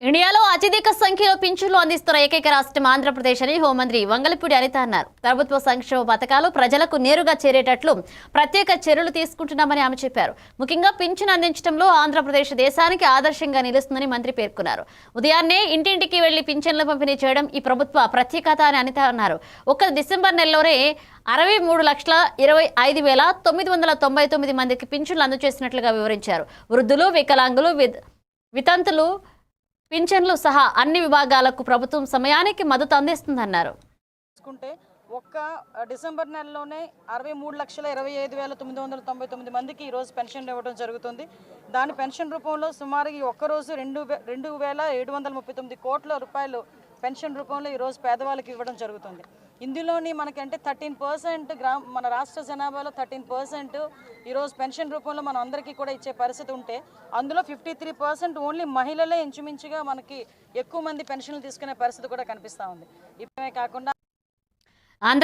ఇండియాలో అత్యధిక సంఖ్యలో పింఛన్లు అందిస్తున్న ఏకైక రాష్ట్రం ఆంధ్రప్రదేశ్ అని హోంమంత్రి వంగలపూడి అనిత అన్నారు. ప్రభుత్వ సంక్షేమ పథకాలు ప్రజలకు నేరుగా చేరేటట్లు ప్రత్యేక చర్యలు తీసుకుంటున్నామని ఆమె చెప్పారు. ముఖ్యంగా పింఛన్ అందించడంలో ఆంధ్రప్రదేశ్ దేశానికి ఆదర్శంగా నిలుస్తుందని మంత్రి పేర్కొన్నారు. ఉదయాన్నే ఇంటింటికి వెళ్లి పింఛన్లు పంపిణీ చేయడం ఈ ప్రభుత్వ ప్రత్యేకత అని అనిత అన్నారు. ఒక్క డిసెంబర్ నెలలోనే 63,25,999 మందికి పింఛన్లు అందజేసినట్లుగా వివరించారు. వృద్ధులు, వికలాంగులు, వితంతులు పింఛన్లు సహా అన్ని విభాగాలకు ప్రభుత్వం సమయానికి మద్దతు అందిస్తుందన్నారు. ఒక్క డిసెంబర్ నెలలోనే 63,25,999 మందికి ఈరోజు పెన్షన్ ఇవ్వడం జరుగుతుంది. దాని పెన్షన్ రూపంలో సుమారు ఈ ఒక్కరోజు 2,739 కోట్ల రూపాయలు పెన్షన్ రూపంలో ఈరోజు పేదవాళ్ళకి ఇవ్వడం జరుగుతుంది. ఇందులోని మనకంటే 13% మన రాష్ట్ర జనాభాలో 13% ఈరోజు పెన్షన్ రూపంలో మనం అందరికీ కూడా ఇచ్చే పరిస్థితి ఉంటే అందులో 53% ఓన్లీ మహిళలే ఇంచుమించుగా మనకి ఎక్కువ మంది పెన్షన్లు తీసుకునే పరిస్థితి కూడా కనిపిస్తూ ఉంది. ఇవే కాకుండా